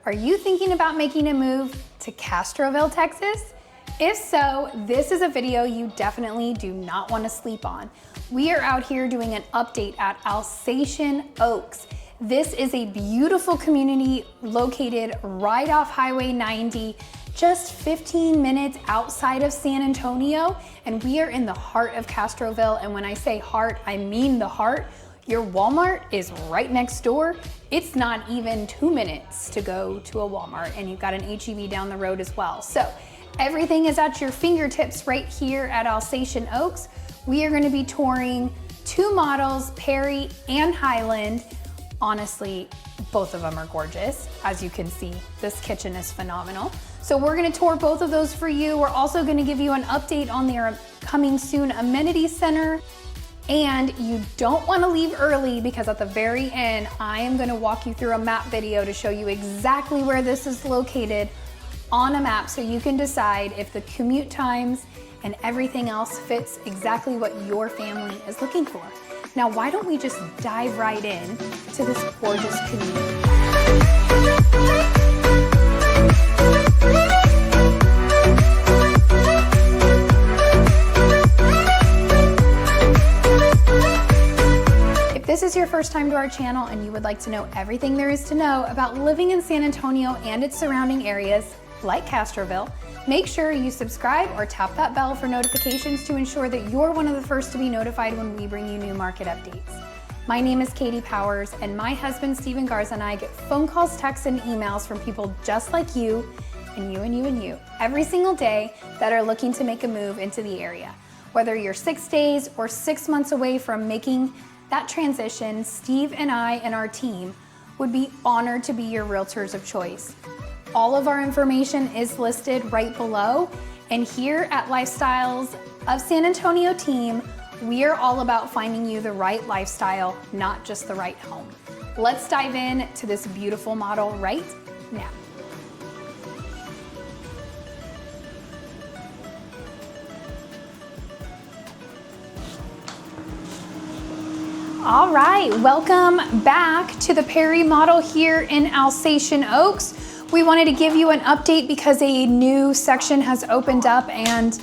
Are you thinking about making a move to Castroville, Texas? If so, this is a video you definitely do not want to sleep on. We are out here doing an update at Alsatian Oaks. This is a beautiful community located right off Highway 90, just 15 minutes outside of San Antonio, and we are in the heart of Castroville. And when I say heart, I mean the heart. Your Walmart is right next door. It's not even 2 minutes to go to a Walmart, and you've got an H-E-B down the road as well. So everything is at your fingertips right here at Alsatian Oaks. We are going to be touring two models, Perry and Highland. Honestly, both of them are gorgeous. As you can see, this kitchen is phenomenal. So we're going to tour both of those for you. We're also going to give you an update on their coming soon amenity center. And you don't want to leave early, because at the very end, I am going to walk you through a map video to show you exactly where this is located on a map, so you can decide if the commute times and everything else fits exactly what your family is looking for. Now, why don't we just dive right in to this gorgeous community? If this is your first time to our channel and you would like to know everything there is to know about living in San Antonio and its surrounding areas, like Castroville, make sure you subscribe or tap that bell for notifications to ensure that you're one of the first to be notified when we bring you new market updates. My name is Katie Powers, and my husband Stephen Garza and I get phone calls, texts, and emails from people just like you, and you, and you, and you, every single day that are looking to make a move into the area. Whether you're 6 days or 6 months away from making that transition, Steve and I and our team would be honored to be your realtors of choice. All of our information is listed right below, and here at Lifestyles of San Antonio team, we are all about finding you the right lifestyle, not just the right home. Let's dive in to this beautiful model right now. All right, welcome back to the Perry model here in Alsatian Oaks. We wanted to give you an update because a new section has opened up and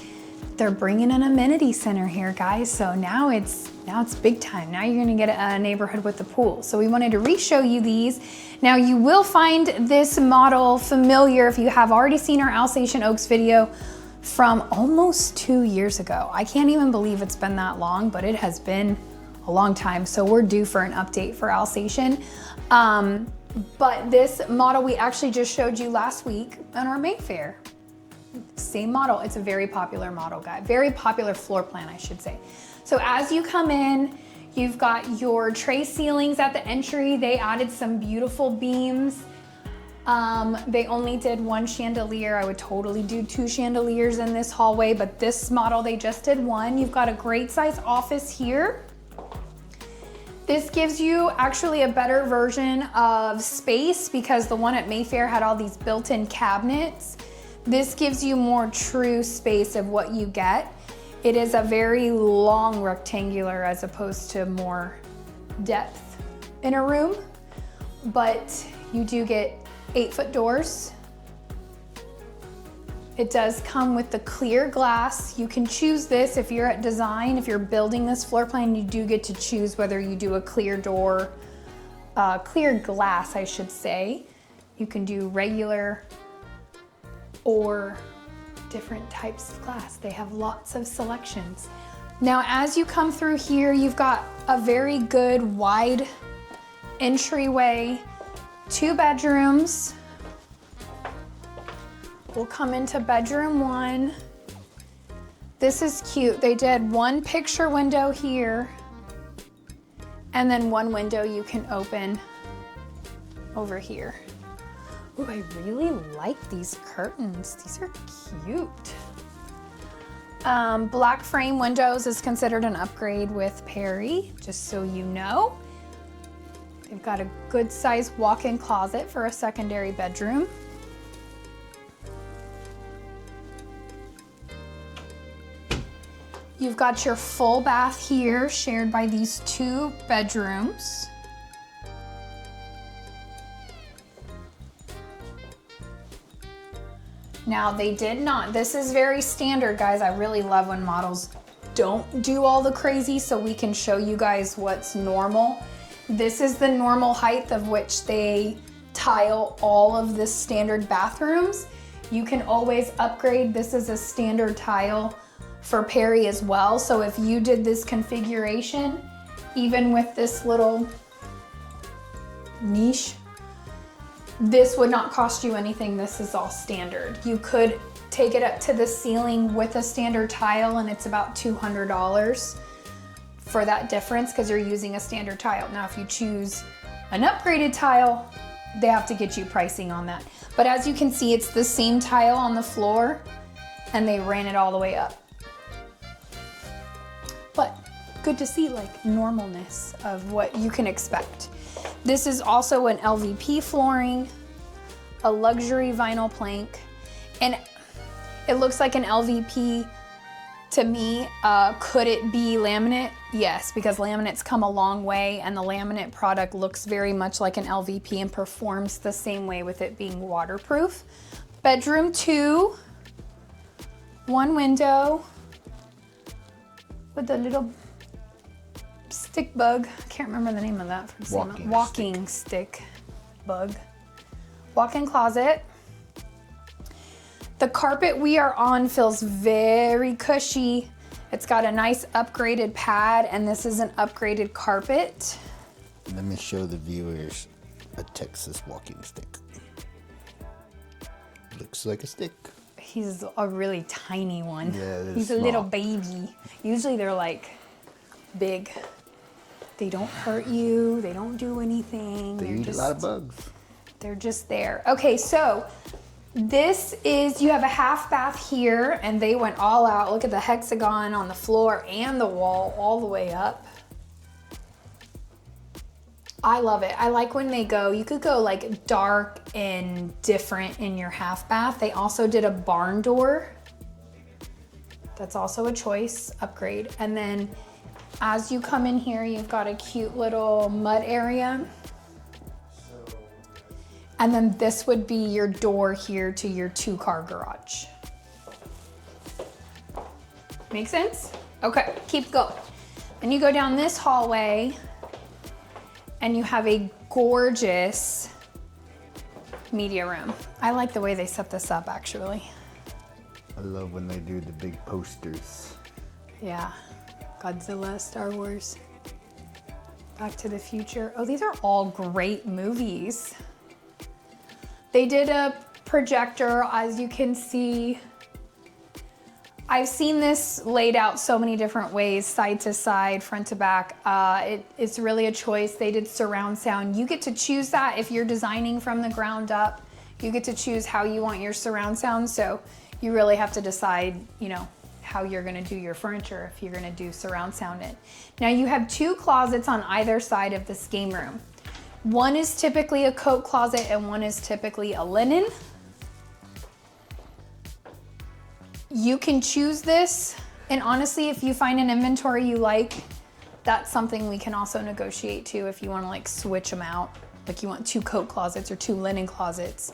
they're bringing an amenity center here, guys. So now it's big time. Now you're gonna get a neighborhood with a pool. So we wanted to re-show you these. Now you will find this model familiar if you have already seen our Alsatian Oaks video from almost 2 years ago. I can't even believe it's been that long, but it has been a long time. So we're due for an update for Alsatian. But this model we actually just showed you last week on our Mayfair. Same model. It's a very popular model, guy. Very popular floor plan, I should say. So as you come in, you've got your tray ceilings at the entry. They added some beautiful beams. They only did 1 chandelier. I would totally do 2 chandeliers in this hallway, but this model, they just did 1. You've got a great size office here. This gives you actually a better version of space, because the one at Mayfair had all these built-in cabinets. This gives you more true space of what you get. It is a very long rectangular as opposed to more depth in a room, but you do get 8-foot doors. It does come with the clear glass. You can choose this if you're at design. If you're building this floor plan, you do get to choose whether you do a clear door, clear glass, I should say. You can do regular or different types of glass. They have lots of selections. Now, as you come through here, you've got a very good wide entryway, 2 bedrooms. We'll come into bedroom 1. This is cute. They did 1 picture window here, and then 1 window you can open over here. Ooh, I really like these curtains. These are cute. Black frame windows is considered an upgrade with Perry, just so you know. They've got a good sized walk-in closet for a secondary bedroom. You've got your full bath here, shared by these 2 bedrooms. Now they did not, this is very standard, guys. I really love when models don't do all the crazy, so we can show you guys what's normal. This is the normal height of which they tile all of the standard bathrooms. You can always upgrade. This is a standard tile for Perry as well. So if you did this configuration, even with this little niche, this would not cost you anything. This is all standard. You could take it up to the ceiling with a standard tile, and it's about $200 for that difference because you're using a standard tile. Now, if you choose an upgraded tile, they have to get you pricing on that. But as you can see, it's the same tile on the floor and they ran it all the way up. But good to see like normalness of what you can expect. This is also an LVP flooring, a luxury vinyl plank, and it looks like an LVP to me. Could it be laminate? Yes, because laminates come a long way, and the laminate product looks very much like an LVP and performs the same way with it being waterproof. Bedroom 2, one window with a little stick bug. I can't remember the name of that from walking stick bug. Walk-in closet. The carpet we are on feels very cushy. It's got a nice upgraded pad, and this is an upgraded carpet. Let me show the viewers a Texas walking stick. Looks like a stick. He's a really tiny one. Yeah, he's a little baby. Usually they're like big. They don't hurt you. They don't do anything. They eat a lot of bugs. They're just there. Okay, so this is, you have a half bath here, and they went all out. Look at the hexagon on the floor and the wall all the way up. I love it. I like when they go, you could go like dark and different in your half bath. They also did a barn door. That's also a choice, upgrade. And then as you come in here, you've got a cute little mud area. And then this would be your door here to your 2-car garage. Make sense? Okay, keep going. Then you go down this hallway and you have a gorgeous media room. I like the way they set this up, actually. I love when they do the big posters. Yeah, Godzilla, Star Wars, Back to the Future. Oh, these are all great movies. They did a projector, as you can see. I've seen this laid out so many different ways, side to side, front to back. It's really a choice. They did surround sound. You get to choose that if you're designing from the ground up. You get to choose how you want your surround sound. So you really have to decide, you know, how you're gonna do your furniture if you're gonna do surround sound it. Now you have 2 closets on either side of this game room. One is typically a coat closet and one is typically a linen. You can choose this, and honestly, if you find an inventory you like, that's something we can also negotiate too if you want to like switch them out. Like you want 2 coat closets or 2 linen closets.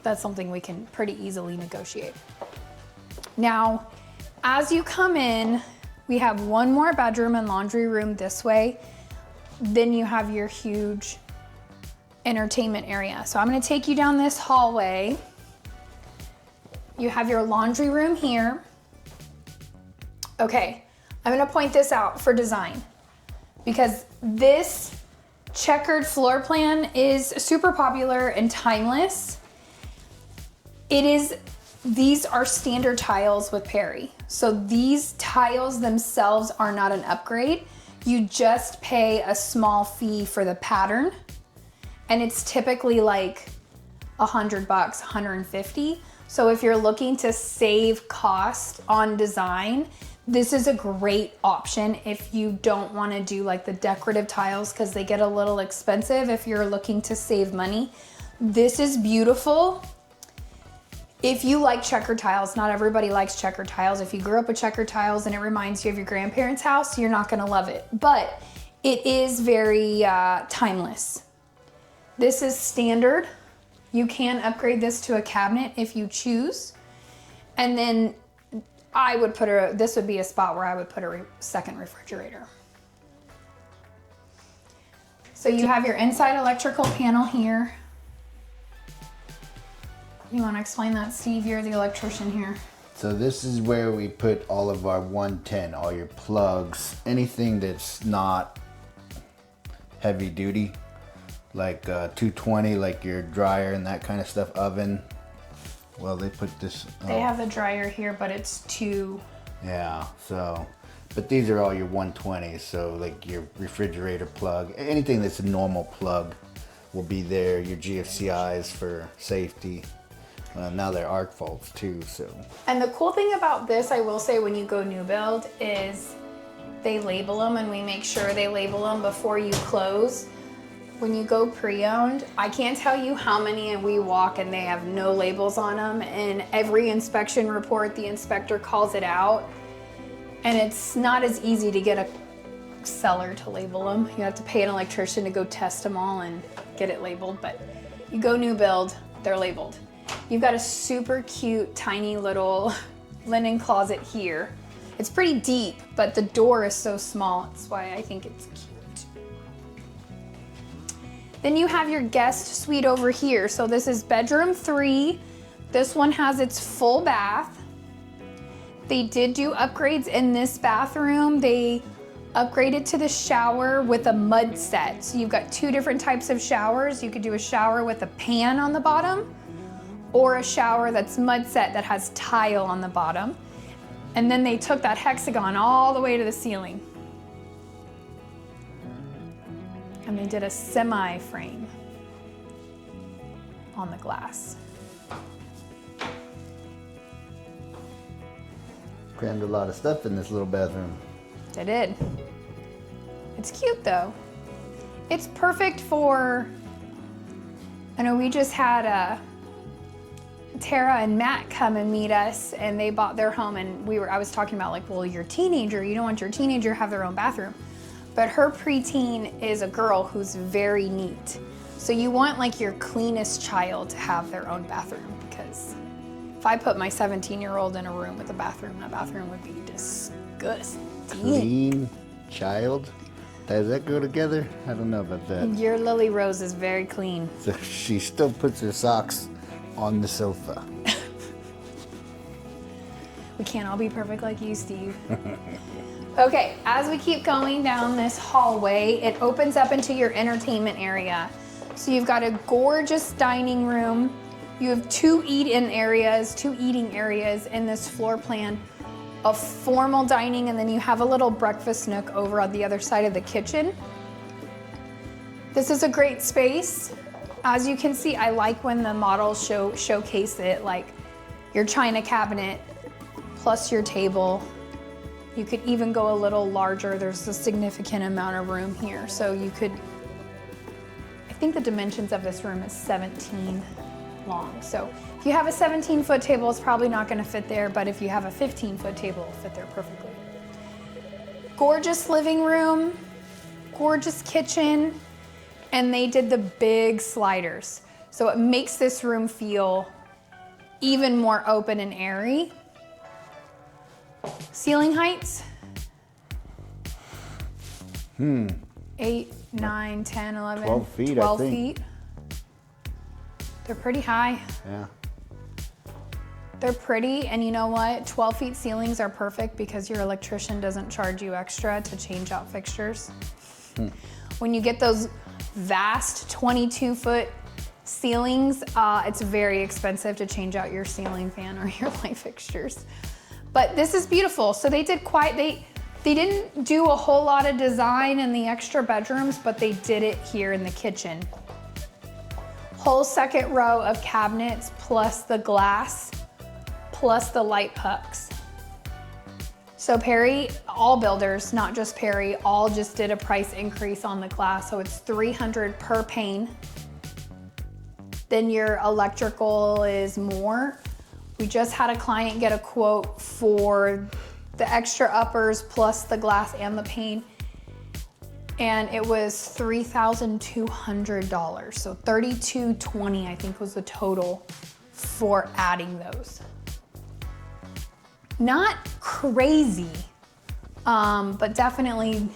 That's something we can pretty easily negotiate. Now, as you come in, we have one more bedroom and laundry room this way. Then you have your huge entertainment area. So I'm gonna take you down this hallway. You have your laundry room here. Okay, I'm gonna point this out for design because this checkered floor plan is super popular and timeless. These are standard tiles with Perry. So these tiles themselves are not an upgrade. You just pay a small fee for the pattern, and it's typically like $100, $150. So if you're looking to save cost on design, this is a great option if you don't want to do like the decorative tiles because they get a little expensive if you're looking to save money. This is beautiful. If you like checkered tiles, not everybody likes checkered tiles. If you grew up with checkered tiles and it reminds you of your grandparents' house, you're not gonna love it. But it is very timeless. This is standard. You can upgrade this to a cabinet if you choose. And then I would put this would be a spot where I would put a second refrigerator. So you have your inside electrical panel here. You want to explain that, Steve? You're the electrician here. So this is where we put all of our 110, all your plugs, anything that's not heavy duty, like 220, like your dryer and that kind of stuff, oven. Well, they put this. They have the dryer here, but it's too. Yeah, so, but these are all your 120s, so like your refrigerator plug, anything that's a normal plug will be there, your GFCIs for safety. Now they're arc faults too, so. And the cool thing about this, I will say, when you go new build, is they label them, and we make sure they label them before you close. When you go pre-owned, I can't tell you how many we walk and they have no labels on them, and every inspection report, the inspector calls it out, and it's not as easy to get a seller to label them. You have to pay an electrician to go test them all and get it labeled, but you go new build, they're labeled. You've got a super cute, tiny little linen closet here. It's pretty deep, but the door is so small. That's why I think it's cute. Then you have your guest suite over here. So this is bedroom 3. This one has its full bath. They did do upgrades in this bathroom. They upgraded to the shower with a mud set. So you've got 2 different types of showers. You could do a shower with a pan on the bottom, or a shower that's mud set that has tile on the bottom. And then they took that hexagon all the way to the ceiling. And they did a semi-frame on the glass. Crammed a lot of stuff in this little bathroom. They did. It's cute though. It's perfect for, I know we just had Tara and Matt come and meet us, and they bought their home, and I was talking about, like, well, your teenager, you don't want your teenager to have their own bathroom. But her preteen is a girl who's very neat. So you want like your cleanest child to have their own bathroom, because if I put my 17-year-old in a room with a bathroom, that bathroom would be disgusting. Clean child? Does that go together? I don't know about that. Your Lily Rose is very clean. So she still puts her socks on the sofa. We can't all be perfect like you, Steve. Okay, as we keep going down this hallway, it opens up into your entertainment area. So you've got a gorgeous dining room. You have 2 eating areas in this floor plan, a formal dining, and then you have a little breakfast nook over on the other side of the kitchen. This is a great space. As you can see, I like when the models showcase it, like your china cabinet plus your table. You could even go a little larger. There's a significant amount of room here. So you could, I think the dimensions of this room is 17 long. So if you have a 17-foot table, it's probably not gonna fit there, but if you have a 15-foot table, it'll fit there perfectly. Gorgeous living room, gorgeous kitchen, and they did the big sliders. So it makes this room feel even more open and airy. Ceiling heights? 8, 9, 10, 11, 12 feet, 12 I think. feet. They're pretty high. Yeah. They're pretty, and you know what? 12 feet ceilings are perfect because your electrician doesn't charge you extra to change out fixtures. When you get those vast 22-foot ceilings, it's very expensive to change out your ceiling fan or your light fixtures. But this is beautiful. So they did they didn't do a whole lot of design in the extra bedrooms, but they did it here in the kitchen. Whole second row of cabinets plus the glass, plus the light pucks. So Perry, all builders, not just Perry, all just did a price increase on the glass. So it's $300 per pane. Then your electrical is more. We just had a client get a quote for the extra uppers plus the glass and the pane. and it was $3,200. So $3,220 I think was the total for adding those. Not crazy, but definitely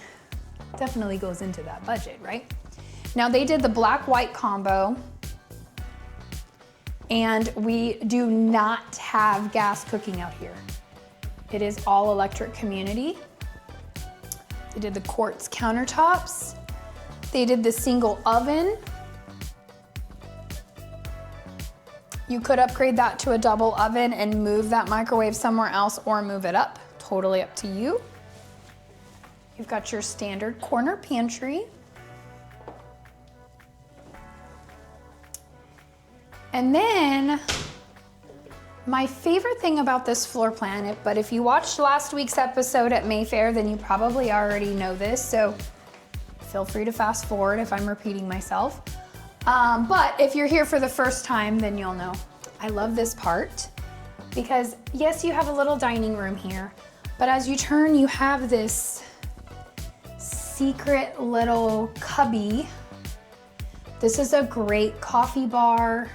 goes into that budget, right? Now they did the black-white combo, and we do not have gas cooking out here. It is all electric community. They did the quartz countertops. They did the single oven. You could upgrade that to a double oven and move that microwave somewhere else or move it up. Totally up to you. You've got your standard corner pantry. And then my favorite thing about this floor plan, but if you watched last week's episode at Mayfair, then you probably already know this, so feel free to fast forward if I'm repeating myself. But if you're here for the first time, then you'll know. I love this part because yes, you have a little dining room here, but as you turn, you have this secret little cubby. This is a great coffee bar.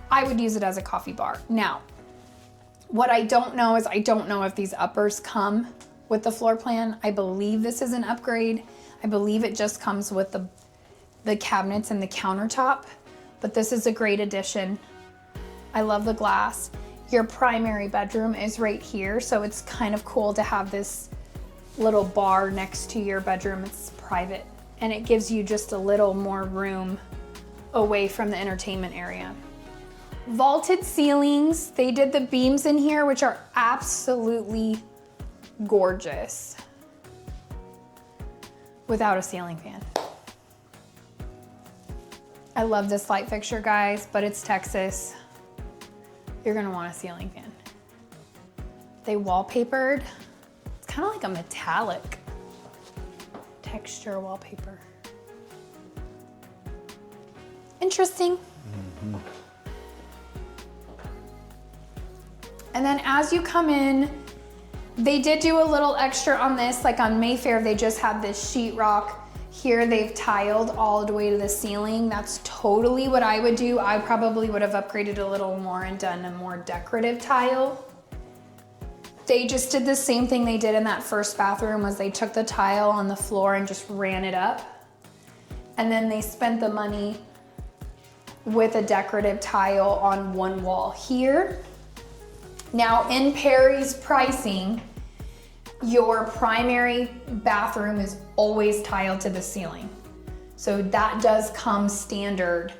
I would use it as a coffee bar. Now, what I don't know is I don't know if these uppers come with the floor plan. I believe this is an upgrade. I believe it just comes with the cabinets and the countertop, but this is a great addition. I love the glass. Your primary bedroom is right here, so it's kind of cool to have this little bar next to your bedroom. It's private, and it gives you just a little more room away from the entertainment area. Vaulted ceilings. They did the beams in here, which are absolutely gorgeous without a ceiling fan. I love this light fixture, guys, but it's Texas. You're gonna want a ceiling fan. They wallpapered. It's kind of like a metallic texture wallpaper. Interesting. Mm-hmm. And then as you come in, they did do a little extra on this, like on Mayfair, they just had this sheetrock. Here they've tiled all the way to the ceiling. That's totally what I would do. I probably would have upgraded a little more and done a more decorative tile. They just did the same thing they did in that first bathroom, was they took the tile on the floor and just ran it up. And then they spent the money with a decorative tile on one wall here. Now in Perry's pricing, your primary bathroom is always tiled to the ceiling. So that does come standard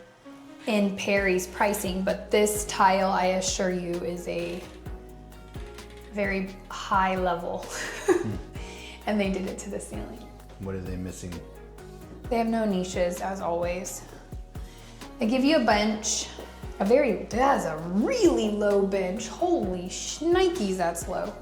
in Perry's pricing, but this tile, I assure you, is a very high level. And they did it to the ceiling. What are they missing? They have no niches, as always. They give you a bench. That has a really low bench. Holy shnikes, that's low.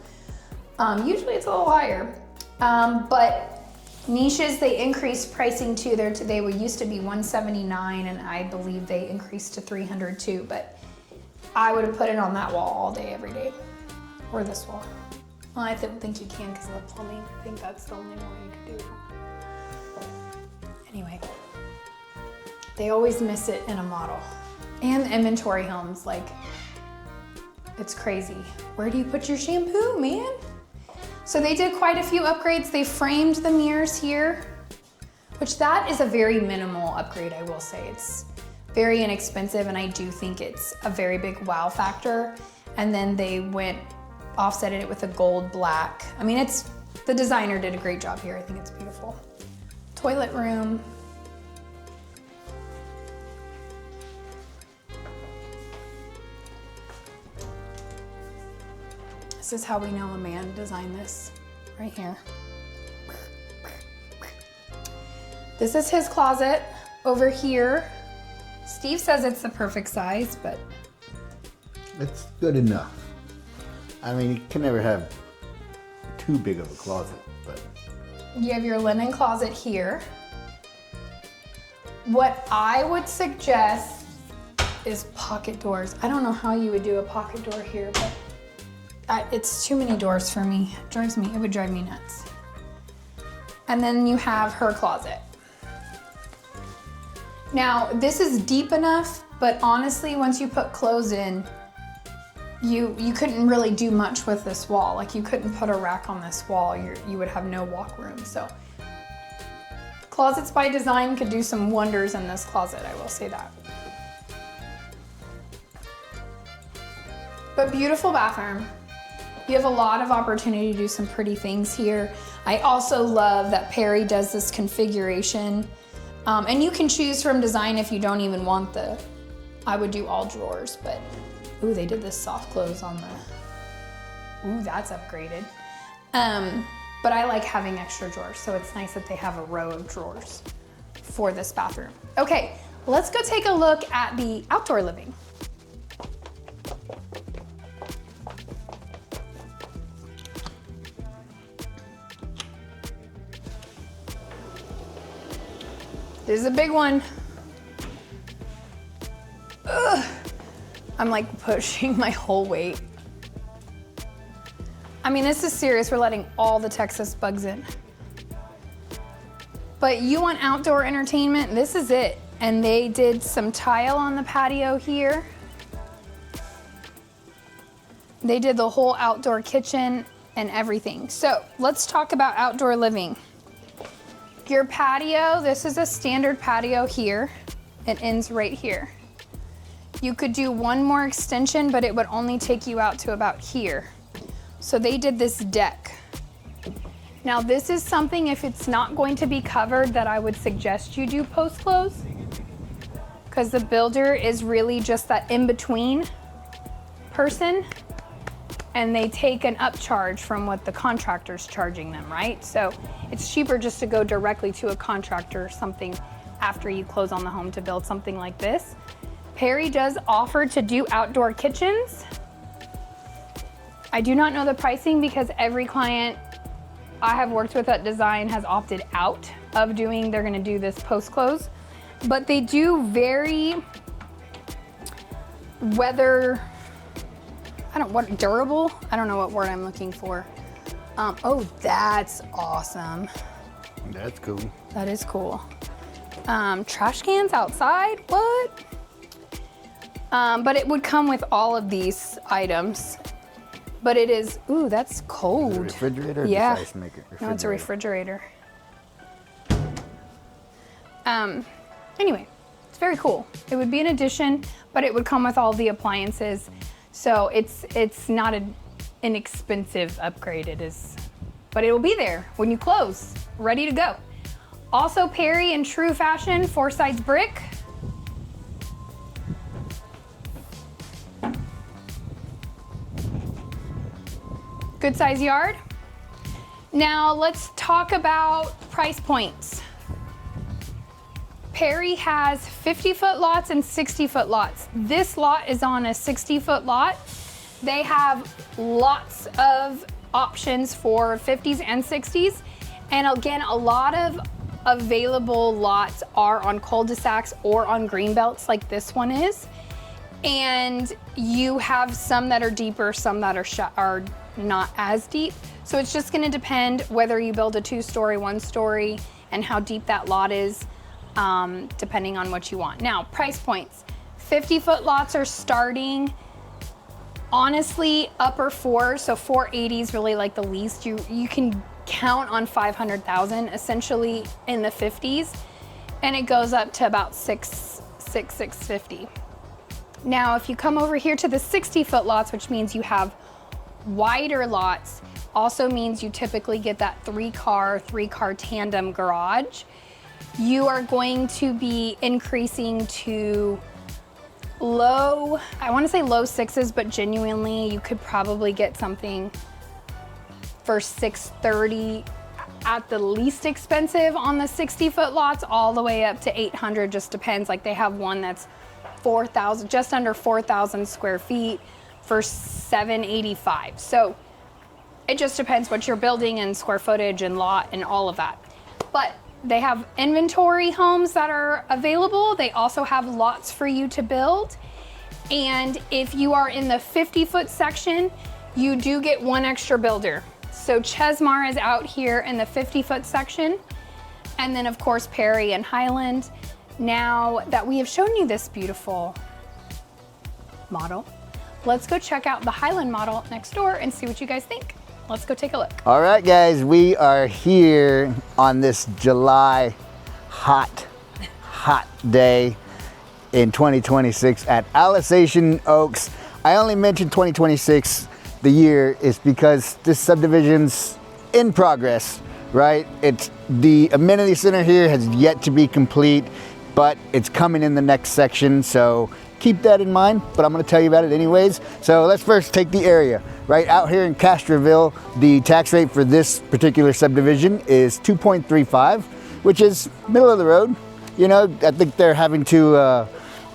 Usually it's a little higher. But niches, they increased pricing too. They used to be $179, and I believe they increased to $300 too. But I would have put it on that wall all day, every day. Or this wall. Well, I don't think you can because of the plumbing. I think that's the only one you could do. Anyway, they always miss it in a model. And inventory homes, like, it's crazy. Where do you put your shampoo, man? So they did quite a few upgrades. They framed the mirrors here, which that is a very minimal upgrade, I will say. It's very inexpensive, and I do think it's a very big wow factor. And then they offset it with a gold black. I mean, the designer did a great job here. I think it's beautiful. Toilet room. This is how we know a man designed this, right here. This is his closet over here. Steve says it's the perfect size, but it's good enough. I mean, you can never have too big of a closet, but. You have your linen closet here. What I would suggest is pocket doors. I don't know how you would do a pocket door here, but it's too many doors for me. It would drive me nuts. And then you have her closet. Now, this is deep enough, but honestly, once you put clothes in, you couldn't really do much with this wall. Like you couldn't put a rack on this wall. You would have no walk room. So Closets by Design could do some wonders in this closet, I will say that. But beautiful bathroom. You have a lot of opportunity to do some pretty things here. I also love that Perry does this configuration. And you can choose from design if you don't even want the, I would do all drawers, but, ooh, they did this soft close on the, ooh, that's upgraded. But I like having extra drawers, so it's nice that they have a row of drawers for this bathroom. Okay, let's go take a look at the outdoor living. This is a big one. Ugh. I'm like pushing my whole weight. I mean, this is serious. We're letting all the Texas bugs in. But you want outdoor entertainment, this is it. And they did some tile on the patio here. They did the whole outdoor kitchen and everything. So let's talk about outdoor living. Your patio, this is a standard patio here. It ends right here. You could do one more extension, but it would only take you out to about here. So they did this deck. Now this is something, if it's not going to be covered, that I would suggest you do post-close, because the builder is really just that in-between person, and they take an upcharge from what the contractor's charging them, right? So it's cheaper just to go directly to a contractor or something after you close on the home to build something like this. Perry does offer to do outdoor kitchens. I do not know the pricing because every client I have worked with at design has opted out of doing, they're gonna do this post-close. But they do very durable? I don't know what word I'm looking for. Oh, that's awesome. That's cool. That is cool. Trash cans outside, what? But it would come with all of these items. But it is, ooh, that's cold. Is it a refrigerator or yeah. ice maker? No, it's a refrigerator. Anyway, it's very cool. It would be an addition, but it would come with all the appliances. So it's not an inexpensive upgrade. It is, but it will be there when you close, ready to go. Also, Perry in true fashion, 4 sides brick. Good size yard. Now let's talk about price points. Perry has 50-foot lots and 60-foot lots. This lot is on a 60-foot lot. They have lots of options for 50s and 60s. And again, a lot of available lots are on cul-de-sacs or on green belts like this one is. And you have some that are deeper, some that are not as deep. So it's just gonna depend whether you build a 2-story, 1-story, and how deep that lot is, depending on what you want. Now, price points. 50-foot lots are starting, honestly, upper 4s, so 480 is really like the least. You can count on 500,000 essentially in the 50s, and it goes up to about 650. Now, if you come over here to the 60-foot lots, which means you have wider lots, also means you typically get that 3-car tandem garage. You are going to be increasing to low, I want to say low 6s, but genuinely you could probably get something for 630 at the least expensive on the 60-foot lots, all the way up to 800, just depends. Like they have one that's 4,000, just under 4,000 square feet for 785. So it just depends what you're building and square footage and lot and all of that. But they have inventory homes that are available. They also have lots for you to build. And if you are in the 50-foot section, you do get one extra builder. So Chesmar is out here in the 50-foot section. And then of course, Perry and Highland. Now that we have shown you this beautiful model, let's go check out the Highland model next door and see what you guys think. Let's go take a look. All right, guys, we are here on this July hot day in 2026 at Alsatian Oaks. I only mentioned 2026, the year, is because this subdivision's in progress, right? It's the amenity center here has yet to be complete, but it's coming in the next section, so keep that in mind, but I'm gonna tell you about it anyways. So let's first take the area. Right out here in Castroville, the tax rate for this particular subdivision is 2.35, which is middle of the road. You know, I think they're having to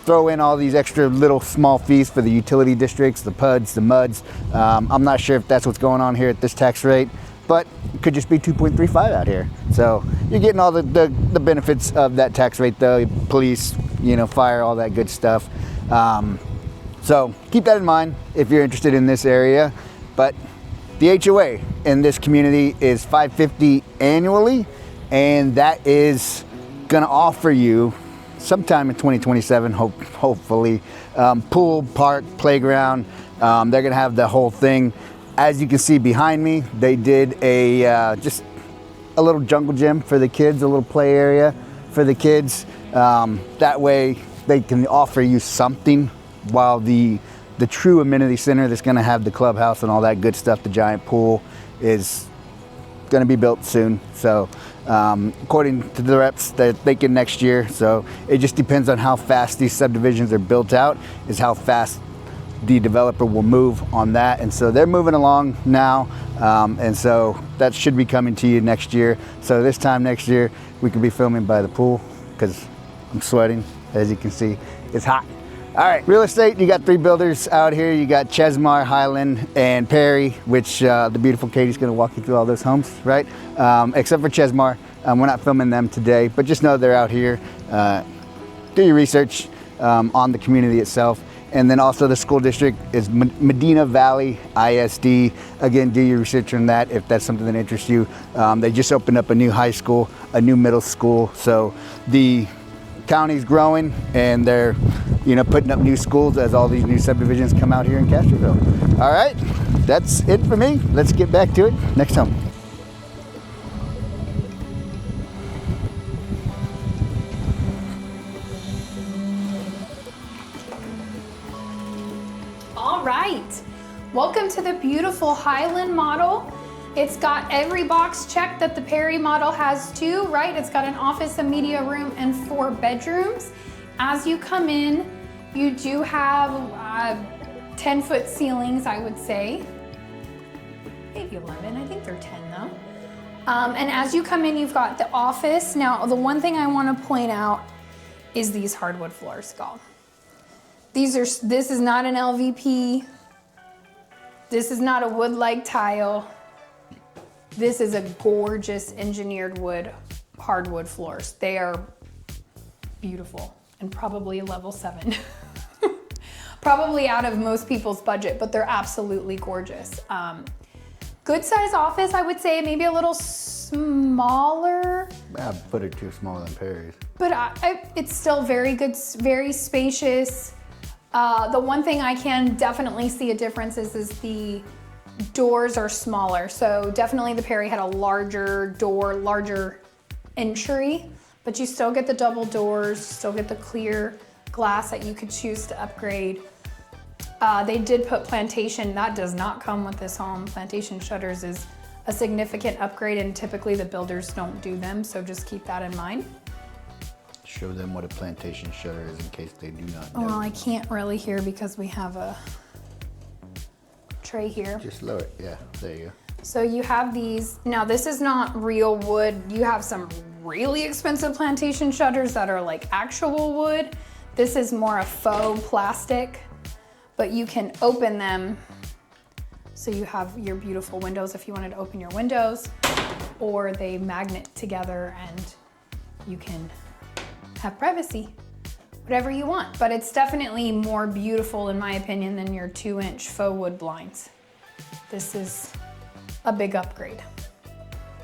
throw in all these extra little small fees for the utility districts, the PUDs, the MUDs. I'm not sure if that's what's going on here at this tax rate, but it could just be 2.35 out here. So you're getting all the benefits of that tax rate though, police, you know, fire, all that good stuff. So keep that in mind if you're interested in this area. But the HOA in this community is $550 annually, and that is gonna offer you sometime in 2027, hopefully, pool, park, playground. They're gonna have the whole thing. As you can see behind me, they did just a little jungle gym for the kids, a little play area for the kids. That way they can offer you something, while the true amenity center that's gonna have the clubhouse and all that good stuff, the giant pool, is gonna be built soon. So according to the reps, they're thinking next year. So it just depends on how fast these subdivisions are built out, is how fast the developer will move on that. And so they're moving along now. And so that should be coming to you next year. So this time next year, we could be filming by the pool, because I'm sweating, as you can see, it's hot. All right, real estate, you got 3 builders out here. You got Chesmar, Highland, and Perry, which the beautiful Katie's gonna walk you through all those homes, right? Except for Chesmar, we're not filming them today, but just know they're out here. Do your research on the community itself. And then also the school district is Medina Valley ISD. Again, do your research on that if that's something that interests you. They just opened up a new high school, a new middle school. So the county's growing, and they're, you know, putting up new schools as all these new subdivisions come out here in Castroville. All right, that's it for me. Let's get back to it next time. All right, welcome to the beautiful Highland model. It's got every box checked that the Perry model has too, right? It's got an office, a media room, and 4 bedrooms. As you come in, you do have 10-foot ceilings, I would say. Maybe 11, I think they're 10 though. And as you come in, you've got the office. Now, the one thing I wanna point out is these hardwood floors, y'all. This is not an LVP. This is not a wood-like tile. This is a gorgeous engineered wood, hardwood floors. They are beautiful and probably level 7. Probably out of most people's budget, but they're absolutely gorgeous. Good size office, I would say, maybe a little smaller. A foot or 2 smaller than Perry's. But it's still very good, very spacious. The one thing I can definitely see a difference is the doors are smaller. So definitely the Perry had a larger door, larger entry, but you still get the double doors, still get the clear glass that you could choose to upgrade. They did put plantation. That does not come with this home. Plantation shutters is a significant upgrade, and typically the builders don't do them, so just keep that in mind. Show them what a plantation shutter is in case they do not know. Well, I can't really hear because we have a tray here. Just lower it, yeah, there you go. So you have these. Now this is not real wood. You have some really expensive plantation shutters that are like actual wood. This is more a faux plastic, but you can open them. So you have your beautiful windows if you wanted to open your windows, or they magnet together and you can have privacy, whatever you want. But it's definitely more beautiful in my opinion than your 2-inch faux wood blinds. This is a big upgrade.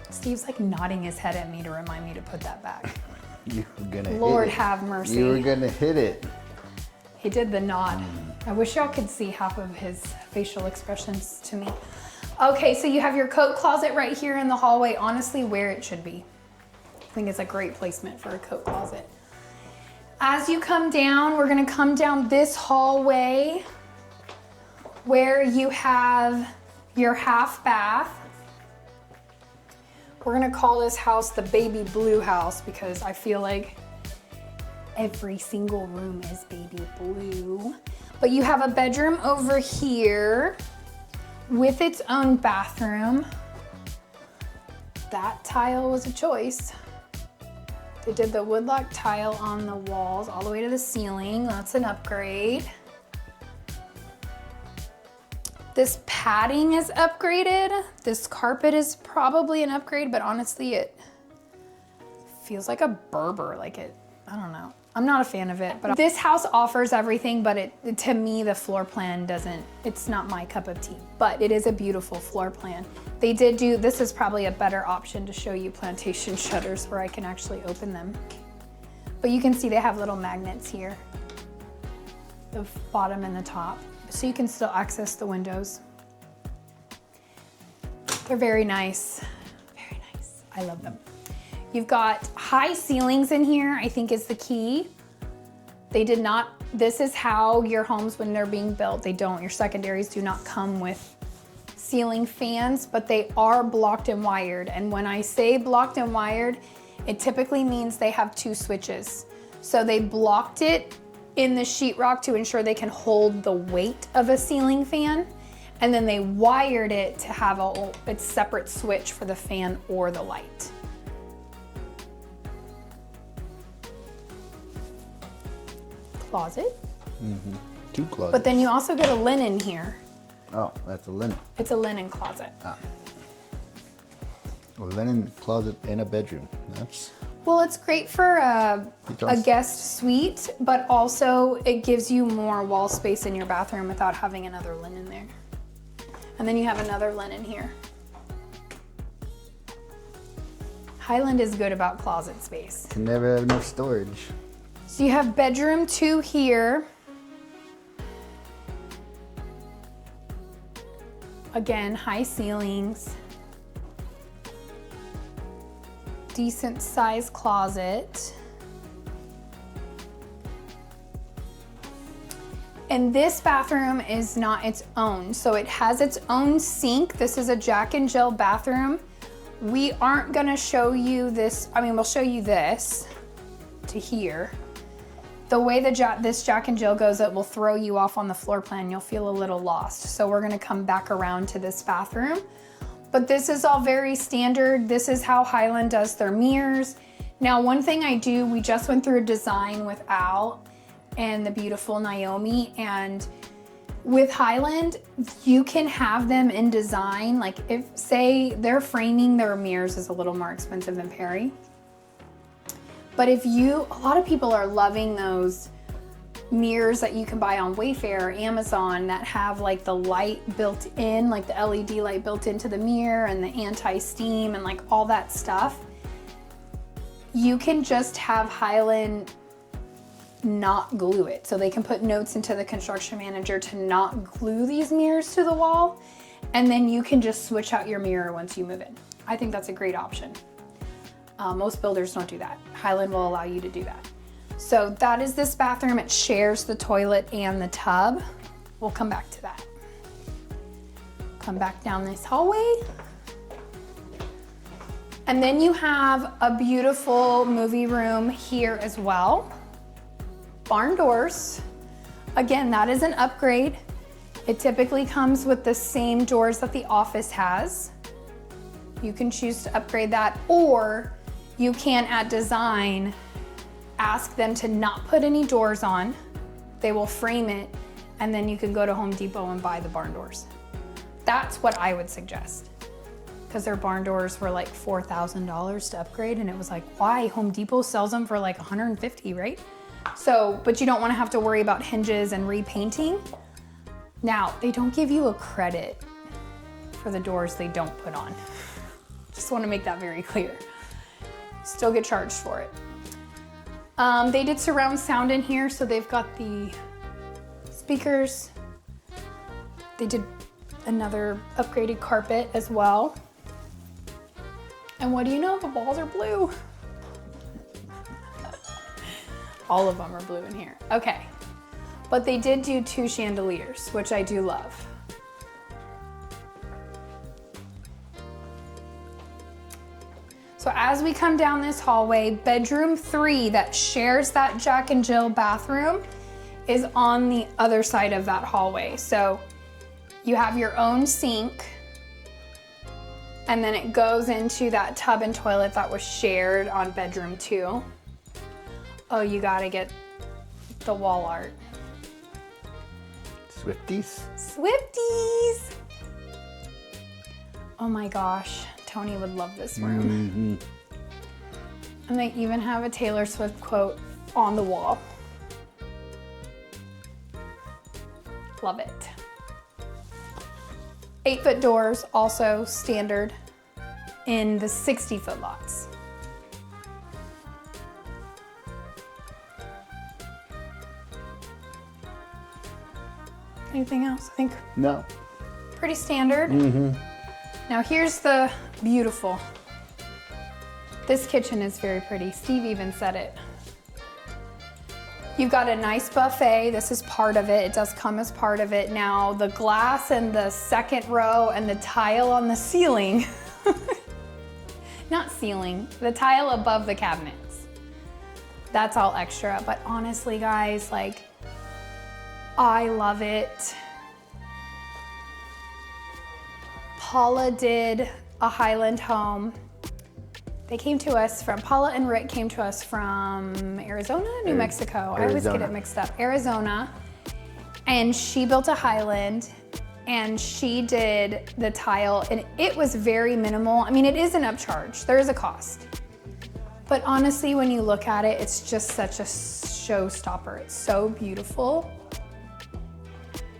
Steve's like nodding his head at me to remind me to put that back. You were gonna Lord hit it. have mercy. You were gonna hit it. He did the nod. I wish y'all could see half of his facial expressions to me. Okay, so you have your coat closet right here in the hallway, honestly where it should be. I think it's a great placement for a coat closet. As you come down, we're gonna come down this hallway where you have your half bath. We're gonna call this house the baby blue house because I feel like every single room is baby blue. But you have a bedroom over here with its own bathroom. That tile was a choice. They did the woodlock tile on the walls all the way to the ceiling. That's an upgrade. This padding is upgraded. This carpet is probably an upgrade, but honestly it feels like a Berber, I don't know. I'm not a fan of it, but this house offers everything, but to me, the floor plan it's not my cup of tea, but it is a beautiful floor plan. They did this is probably a better option to show you plantation shutters where I can actually open them. But you can see they have little magnets here, the bottom and the top, so you can still access the windows. They're very nice, very nice. I love them. You've got high ceilings in here, I think is the key. This is how your homes, when they're being built, your secondaries do not come with ceiling fans, but they are blocked and wired. And when I say blocked and wired, it typically means they have 2 switches. So they blocked it in the sheetrock to ensure they can hold the weight of a ceiling fan. And then they wired it to have its separate switch for the fan or the light. Closet. 2 closets. But then you also get a linen here. Oh, that's a linen. It's a linen closet. A linen closet in a bedroom. Well, it's great for a guest suite, but also it gives you more wall space in your bathroom without having another linen there. And then you have another linen here. Highland is good about closet space. Can never have enough storage. So you have bedroom 2 here. Again, high ceilings. Decent size closet. And this bathroom is not its own. So it has its own sink. This is a Jack and Jill bathroom. We aren't gonna show you this. We'll show you this to here. The way this Jack and Jill goes, it will throw you off on the floor plan. You'll feel a little lost. So we're gonna come back around to this bathroom. But this is all very standard. This is how Highland does their mirrors. Now, one thing we just went through a design with Al and the beautiful Naomi, and with Highland, you can have them in design. Like if, say, their framing their mirrors is a little more expensive than Perry. But a lot of people are loving those mirrors that you can buy on Wayfair or Amazon that have like the light built in, like the LED light built into the mirror and the anti-steam and like all that stuff. You can just have Highland not glue it. So they can put notes into the construction manager to not glue these mirrors to the wall. And then you can just switch out your mirror once you move in. I think that's a great option. Most builders don't do that. Highland will allow you to do that. So that is this bathroom. It shares the toilet and the tub. We'll come back to that. Come back down this hallway. And then you have a beautiful movie room here as well. Barn doors. Again, that is an upgrade. It typically comes with the same doors that the office has. You can choose to upgrade that, or you can, at design, ask them to not put any doors on. They will frame it, and then you can go to Home Depot and buy the barn doors. That's what I would suggest, because their barn doors were like $4,000 to upgrade, and it was like, why? Home Depot sells them for like $150, right? So, but you don't want to have to worry about hinges and repainting. Now, they don't give you a credit for the doors they don't put on. Just want to make that very clear. Still get charged for it. They did surround sound in here, so they've got the speakers. They did another upgraded carpet as well. And what do you know? The walls are blue. All of them are blue in here. Okay. But they did do 2 chandeliers, which I do love. So as we come down this hallway, bedroom 3 that shares that Jack and Jill bathroom is on the other side of that hallway. So you have your own sink, and then it goes into that tub and toilet that was shared on bedroom 2. Oh, you gotta get the wall art. Swifties. Swifties! Oh my gosh, Tony would love this room. And they even have a Taylor Swift quote on the wall. Love it. 8-foot doors, also standard in the 60-foot lots. Anything else? I think No. pretty standard. Now here's the beautiful. This kitchen is very pretty. Steve even said it. You've got a nice buffet. This is part of it. It does come as part of it. Now the glass in the second row and the tile on the ceiling, not ceiling, the tile above the cabinets. That's all extra, but honestly guys, like, I love it. Paula did a Highland home. They came to us from, Paula and Rick came to us from Arizona, New Mexico. I always get it mixed up. Arizona. And she built a Highland and she did the tile and it was very minimal. I mean, it is an upcharge. There is a cost. But honestly, when you look at it, it's just such a showstopper. It's so beautiful.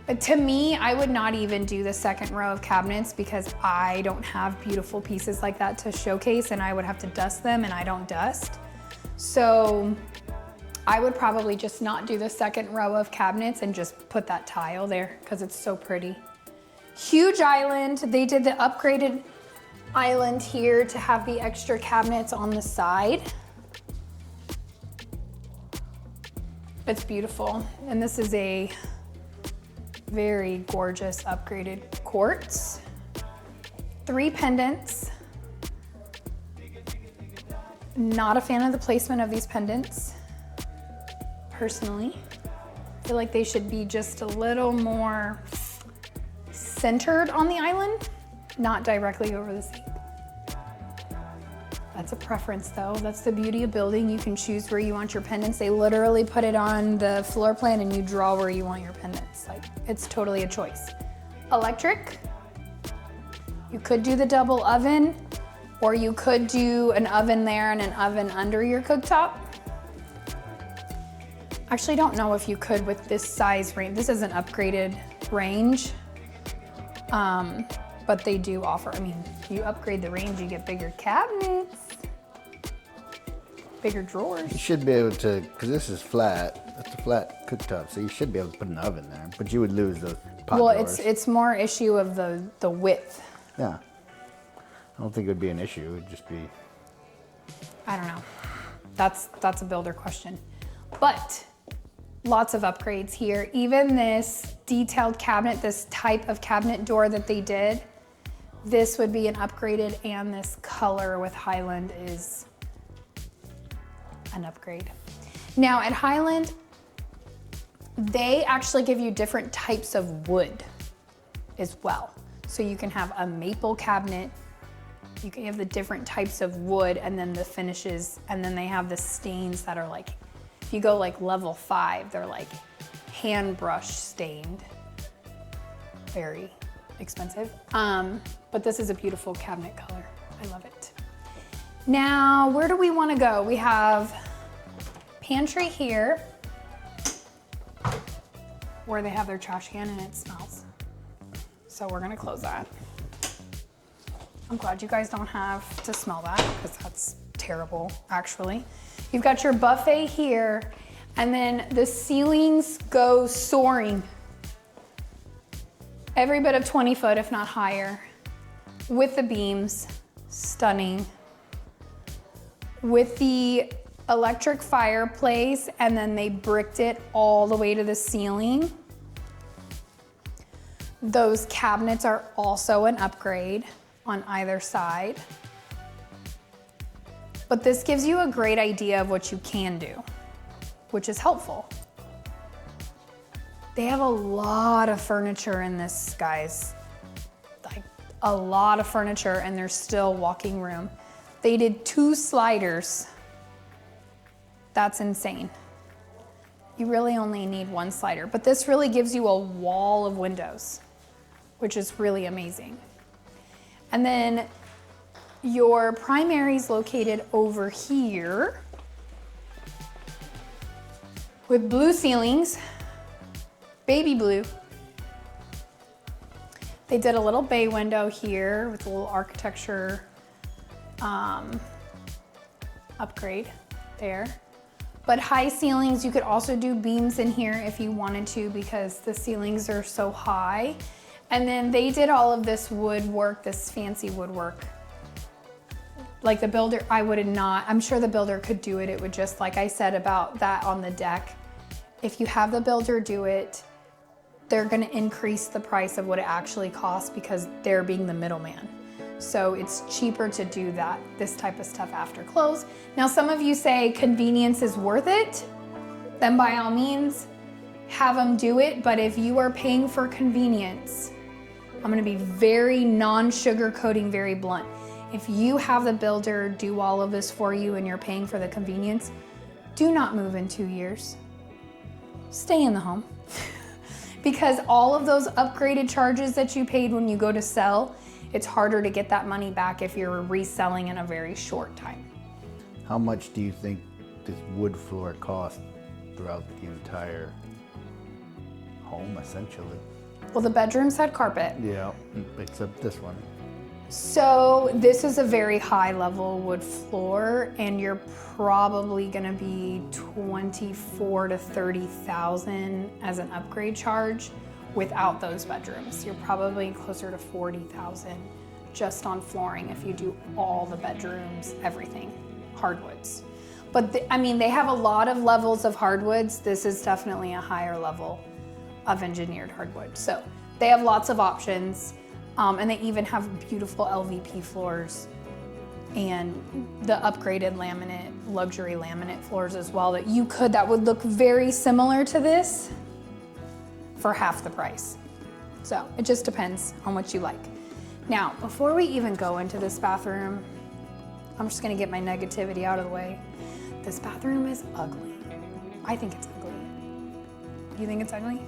But to me, I would not even do the second row of cabinets because I don't have beautiful pieces like that to showcase and I would have to dust them and I don't dust. So I would probably just not do the second row of cabinets and just put that tile there because it's so pretty. Huge island. They did the upgraded island here to have the extra cabinets on the side. It's beautiful. And this is a very gorgeous upgraded quartz. 3 pendants. Not a fan of the placement of these pendants, personally. I feel like they should be just a little more centered on the island, not directly over the sink. That's a preference though. That's the beauty of building. You can choose where you want your pendants. They literally put it on the floor plan and you draw where you want your pendants. Like, it's totally a choice. Electric. You could do the double oven, or you could do an oven there and an oven under your cooktop. Actually, don't know if you could with this size range. This is an upgraded range, but they do offer, I mean, you upgrade the range, you get bigger cabinets, bigger drawers. You should be able to, because this is flat. That's a flat cooktop, so you should be able to put an oven there, but you would lose those pot drawers. It's more issue of the width. Yeah. I don't think it would be an issue. It would just be... I don't know. That's a builder question. But lots of upgrades here. Even this detailed cabinet, this type of cabinet door that they did, this would be an upgraded, and this color with Highland is an upgrade. Now at Highland, they actually give you different types of wood as well. So you can have a maple cabinet, you can have the different types of wood and then the finishes, and then they have the stains that are like, if you go like level 5, they're like hand brush stained. Very expensive. But this is a beautiful cabinet color. I love it. Now, where do we want to go? We have pantry here where they have their trash can and it smells. So we're gonna close that. I'm glad you guys don't have to smell that because that's terrible, actually. You've got your buffet here, and then the ceilings go soaring. Every bit of 20 foot, if not higher, with the beams, stunning. With the electric fireplace, and then they bricked it all the way to the ceiling. Those cabinets are also an upgrade on either side. But this gives you a great idea of what you can do, which is helpful. They have a lot of furniture in this, guys. Like a lot of furniture, and there's still walking room. They did 2 sliders. That's insane. You really only need 1 slider, but this really gives you a wall of windows, which is really amazing. And then your primary is located over here with blue ceilings, baby blue. They did a little bay window here with a little architecture upgrade there. But high ceilings, you could also do beams in here if you wanted to because the ceilings are so high. And then they did all of this woodwork, this fancy woodwork. Like the builder, I would not, I'm sure the builder could do it. It would just, like I said about that on the deck, if you have the builder do it, they're gonna increase the price of what it actually costs because they're being the middleman. So it's cheaper to do that, this type of stuff after close. Now, some of you say convenience is worth it, then by all means, have them do it. But if you are paying for convenience, I'm gonna be very non-sugarcoating, very blunt. If you have the builder do all of this for you and you're paying for the convenience, do not move in 2 years. Stay in the home. Because all of those upgraded charges that you paid when you go to sell, it's harder to get that money back if you're reselling in a very short time. How much do you think this wood floor cost throughout the entire home, essentially? Well, the bedrooms had carpet. Yeah, except this one. So this is a very high level wood floor, and you're probably gonna be 24 to 30,000 as an upgrade charge without those bedrooms. You're probably closer to 40,000 just on flooring if you do all the bedrooms, everything, hardwoods. But I mean, they have a lot of levels of hardwoods. This is definitely a higher level of engineered hardwood. So they have lots of options. And they even have beautiful LVP floors and the upgraded laminate, luxury laminate floors as well that would look very similar to this for half the price. So it just depends on what you like. Now, before we even go into this bathroom, I'm just gonna get my negativity out of the way. This bathroom is ugly. I think it's ugly. You think it's ugly?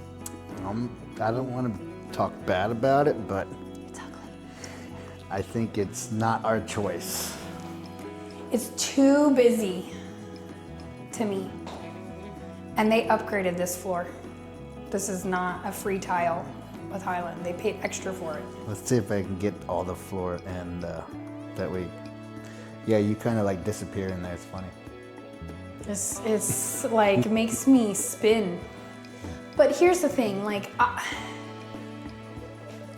I don't want to talk bad about it, but I think it's not our choice. It's too busy to me. And they upgraded this floor. This is not a free tile with Highland. They paid extra for it. Let's see if I can get all the floor and that way. Yeah, you kind of like disappear in there. It's funny. It's like makes me spin. But here's the thing, like